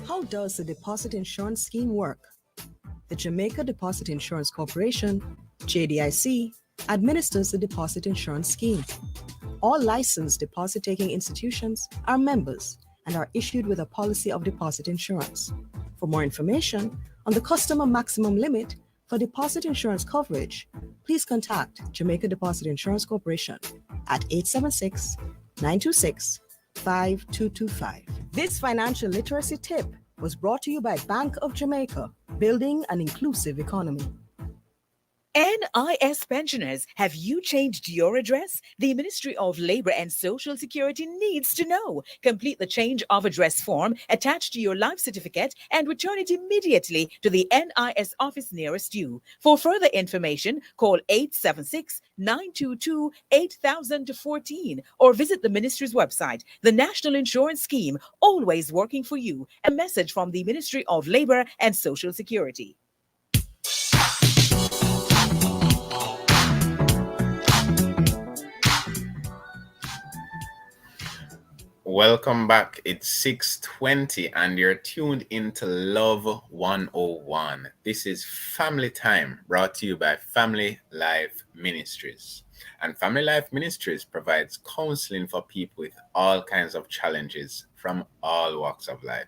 How does the deposit insurance scheme work? The Jamaica Deposit Insurance Corporation, JDIC, administers the deposit insurance scheme. All licensed deposit-taking institutions are members and are issued with a policy of deposit insurance. For more information on the customer maximum limit for deposit insurance coverage, please contact Jamaica Deposit Insurance Corporation at 876-926-5225. This financial literacy tip was brought to you by Bank of Jamaica, building an inclusive economy. NIS pensioners, have you changed your address? The Ministry of Labor and Social Security needs to know. Complete the change of address form attached to your life certificate and return it immediately to the NIS office nearest you. For further information, call 876-922-8014 or visit the Ministry's website. The National Insurance Scheme, always working for you. A message from the Ministry of Labor and Social Security. Welcome back. It's 6:20 and you're tuned into Love 101. This is Family Time brought to you by Family Life Ministries. And Family Life Ministries provides counseling for people with all kinds of challenges from all walks of life.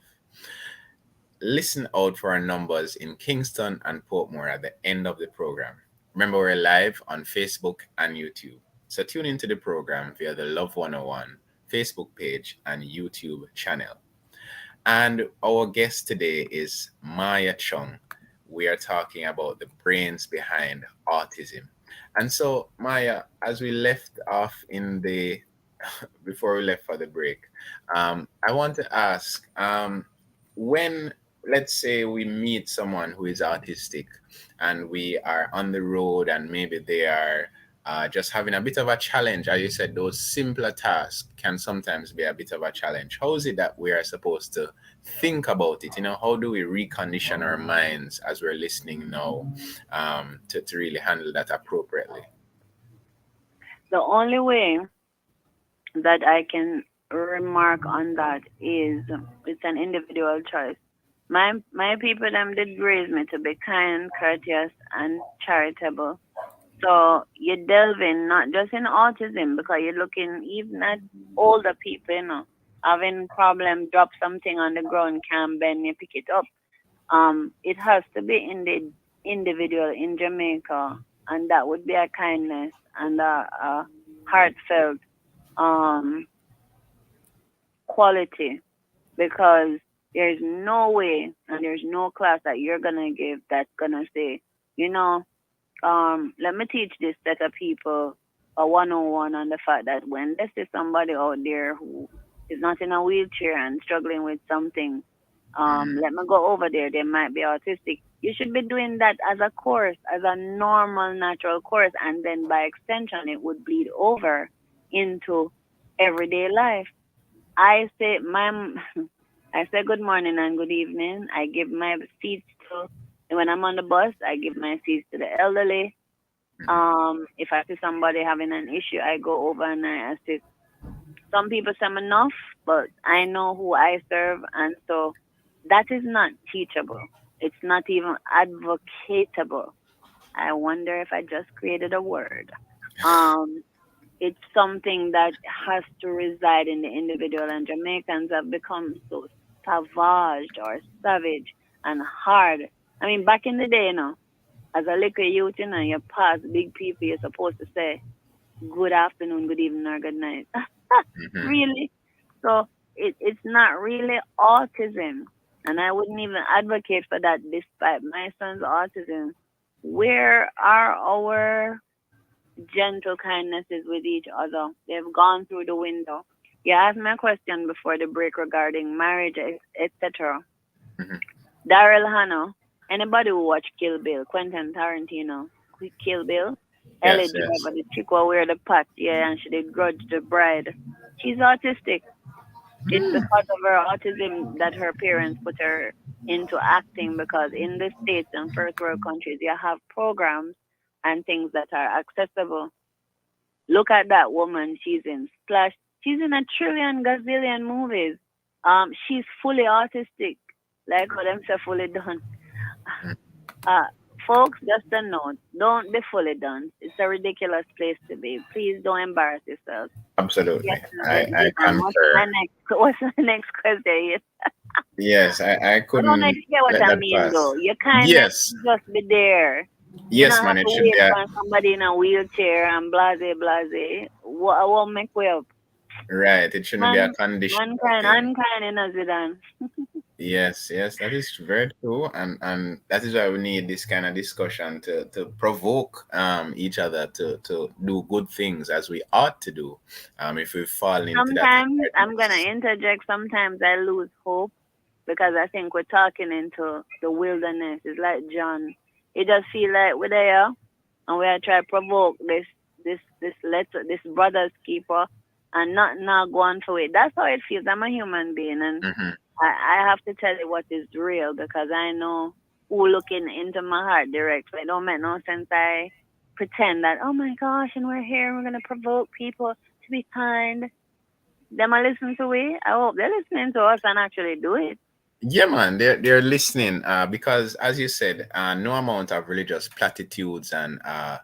Listen out for our numbers in Kingston and Portmore at the end of the program. Remember, we're live on Facebook and YouTube. So tune into the program via the Love 101 Facebook page and YouTube channel. And our guest today is Maya Chung. We are talking about the brains behind autism. And so, Maya, as we left off in the before we left for the break, I want to ask, when, let's say, we meet someone who is autistic and we are on the road and maybe they are just having a bit of a challenge, as you said, those simpler tasks can sometimes be a bit of a challenge. How is it that we are supposed to think about it? How do we recondition our minds as we're listening now, to really handle that appropriately? The only way that I can remark on that is it's an individual choice. My people them did raise me to be kind, courteous, and charitable. So you delve in not just in autism because you're looking even at older people, having problem, drop something on the ground, can't bend, you pick it up. It has to be in the individual in Jamaica, and that would be a kindness and a heartfelt um quality because there's no way and there's no class that you're gonna give that's gonna say, you know, let me teach this set of people a 101 on the fact that when there's somebody out there who is not in a wheelchair and struggling with something, let me go over there. They might be autistic. You should be doing that as a course, as a normal, natural course, and then by extension, it would bleed over into everyday life. I say I say good morning and good evening. I give my seats to when I'm on the bus. I give my seats to the elderly. If I see somebody having an issue, I go over and I assist. Some people say I'm enough, but I know who I serve, and so that is not teachable. It's not even advocatable. I wonder if I just created a word. Um, it's something that has to reside in the individual, and Jamaicans have become so savage or savage and hard. I mean, back in the day, as a little youth, you pass big people, you're supposed to say good afternoon, good evening, or good night. Really? So it's not really autism. And I wouldn't even advocate for that despite my son's autism. Where are our gentle kindnesses with each other? They've gone through the window. You asked me a question before the break regarding marriage, etc. Daryl Hannah, anybody who watch Kill Bill, Quentin Tarantino, Kill Bill, Ellie Yes, yes. Driver, the chick who wear the patch, yeah, and she did grudge the bride. She's autistic. It's because of her autism that her parents put her into acting because in the States and first world countries, you have programs and things that are accessible. Look at that woman. She's in Splash. She's in a trillion gazillion movies. She's fully autistic. Like how them say fully done. Uh, folks, just a note. Don't be fully done. It's a ridiculous place to be. Please don't embarrass yourself. Absolutely. Yes, I what's concur. my next? What's the next question? Yes. Yes, I I don't know if couldn't you get what let I that mean, pass. though. Your kindness Yes, just be there. You yes, don't man, have it to should wait be for somebody in a wheelchair and blase. What I won't make way up. right. It shouldn't be a conditional Mankind, thing. unkind in Zidan. Yes, yes, that is very true, and that is why we need this kind of discussion to provoke each other to do good things as we ought to do. If we fall into that Sometimes I'm gonna hardness. interject. Sometimes I lose hope because I think we're talking into the wilderness. It's like John. It just feel like we're there and we are trying to provoke this brother's keeper and not going for it. That's how it feels. I'm a human being and Hmm. I have to tell you what is real because I know who looking into my heart directly. It don't make no sense. I pretend that oh my gosh, and we're here, and we're gonna provoke people to be kind. them a listen to we. I hope they're listening to us and actually do it. Yeah, man, they're listening. Because as you said, no amount of religious platitudes and uh,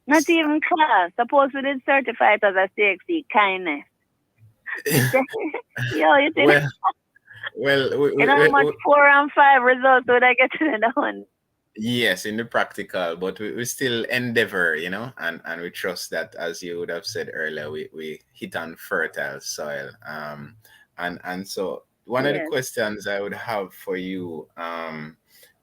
Not even class. Suppose we did certify it as a CXC kindness. Yo, you think well, well, you know how much 4 and 5 results would I get in that one? yes, in the practical, but we still endeavor, and we trust that, as you would have said earlier, we hit on fertile soil. And so one of the Yes. questions I would have for you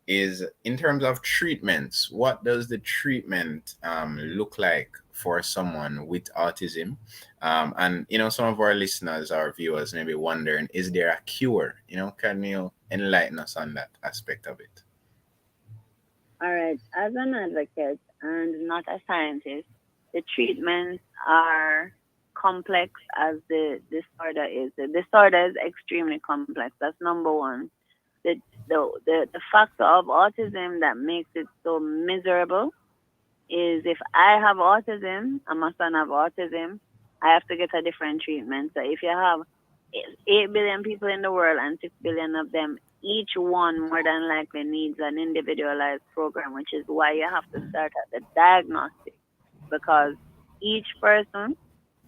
is in terms of treatments, what does the treatment look like for someone with autism? And some of our listeners, our viewers, may be wondering, is there a cure? Can you enlighten us on that aspect of it? All right. As an advocate and not a scientist, the treatments are complex as the disorder is. The disorder is extremely complex. That's number one. The the factor of autism that makes it so miserable is if I have autism and my son have autism, I have to get a different treatment. So if you have 8 billion people in the world and 6 billion of them, each one more than likely needs an individualized program, which is why you have to start at the diagnostic because each person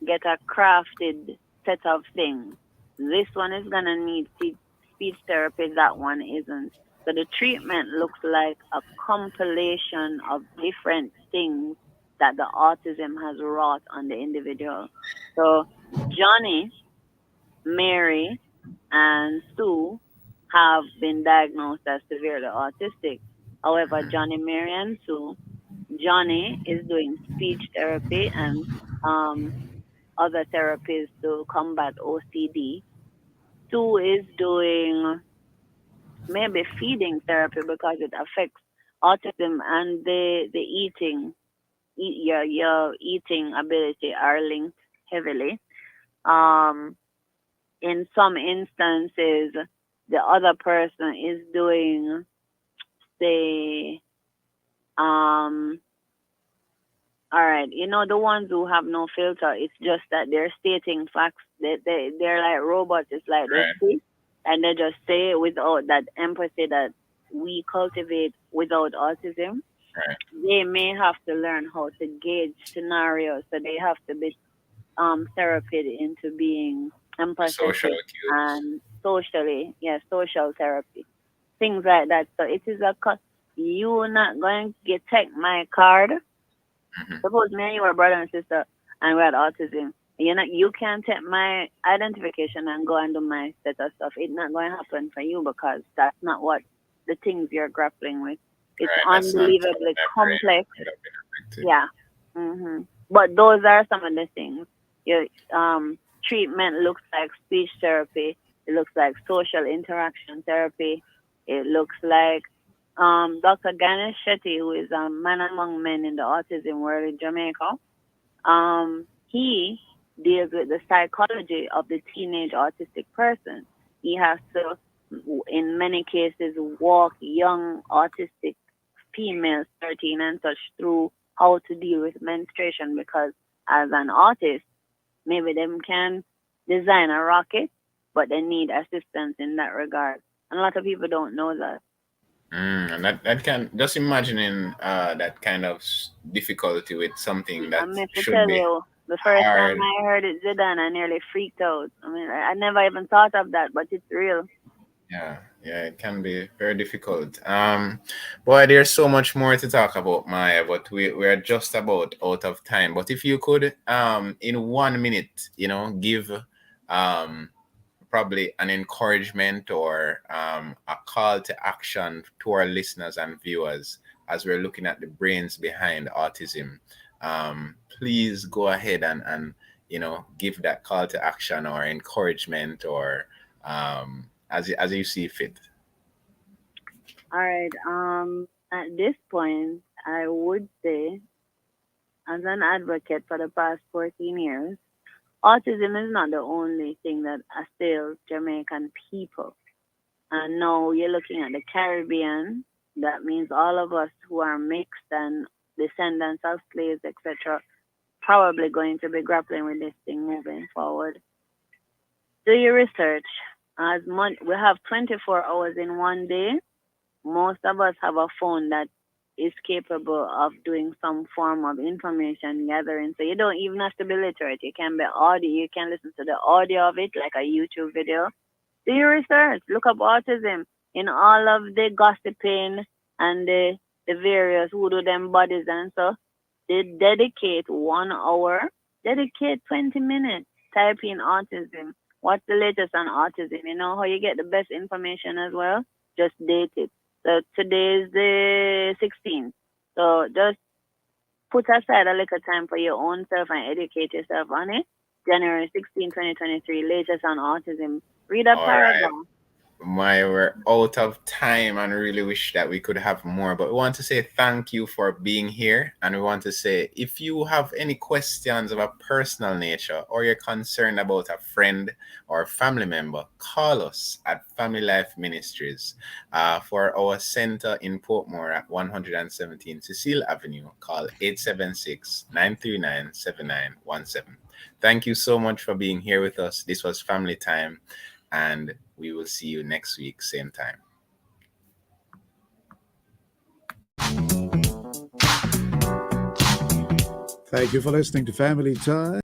get a crafted set of things. This one is gonna need speech therapy, that one isn't. So the treatment looks like a compilation of different things that the autism has wrought on the individual. So Johnny, Mary, and Sue have been diagnosed as severely autistic. However, Johnny, Mary, and Sue, Johnny is doing speech therapy and um, other therapies to combat OCD. Sue is doing maybe feeding therapy because it affects autism and the eating, your eating ability are linked heavily. Um, in some instances, the other person is doing, say, um, all right, the ones who have no filter, it's just that they're stating facts. They're like robots. It's like they Right. speak and they just say without that empathy that we cultivate without autism. Right. They may have to learn how to gauge scenarios. So they have to be therapied into being Social empathetic cues. and socially, yeah, social therapy, things like that. So it is a cost. You not going to take my card. Mhm. Suppose me and you were brother and sister and we had autism. You can't take my identification and go and do my set of stuff. It's not going to happen for you because that's not what the things you're grappling with. It's Right. That's not unbelievably my brain complex. would have been affected. Yeah. But those are some of the things. Your treatment looks like speech therapy. It looks like social interaction therapy. It looks like Dr. Ganesh Shetty, who is a man among men in the autism world in Jamaica. He deals with the psychology of the teenage autistic person. He has to, in many cases, walk young autistic females, 13 and such, through how to deal with menstruation because as an artist, maybe them can design a rocket, but they need assistance in that regard. And a lot of people don't know that. And that can just imagining that kind of difficulty with something that I mean, to should tell be you, the first time hard. I heard it, Zidane, I nearly freaked out. I mean, I never even thought of that, but it's real. Yeah, it can be very difficult. Boy, there's so much more to talk about, Maya, but we're just about out of time. But if you could, in 1 minute, give um probably an encouragement or a call to action to our listeners and viewers as we're looking at the brains behind autism. Please go ahead and give that call to action or encouragement or as you see fit. All right. At this point, I would say, as an advocate for the past 14 years, autism is not the only thing that assails Jamaican people. And now you're looking at the Caribbean. That means all of us who are mixed and descendants of slaves, etc., probably going to be grappling with this thing moving forward. Do your research. As much we have 24 hours in one day. Most of us have a phone that is capable of doing some form of information gathering. So you don't even have to be literate. You can be audio. You can listen to the audio of it, like a YouTube video. Do your research. Look up autism in all of the gossiping and the various voodoo them bodies and so. They dedicate 1 hour, dedicate 20 minutes, type in autism. What's the latest on autism? You know how you get the best information as well? Just date it. So today is the 16th. So just put aside a little time for your own self and educate yourself on it. January 16, 2023, latest on autism. Read a All right. paragraph. We're out of time and really wish that we could have more. But we want to say thank you for being here. And we want to say if you have any questions of a personal nature or you're concerned about a friend or a family member, call us at Family Life Ministries for our center in Portmore at 117 Cecile Avenue. Call 876-939-7917. Thank you so much for being here with us. This was Family Time. And we will see you next week, same time. Thank you for listening to Family Time.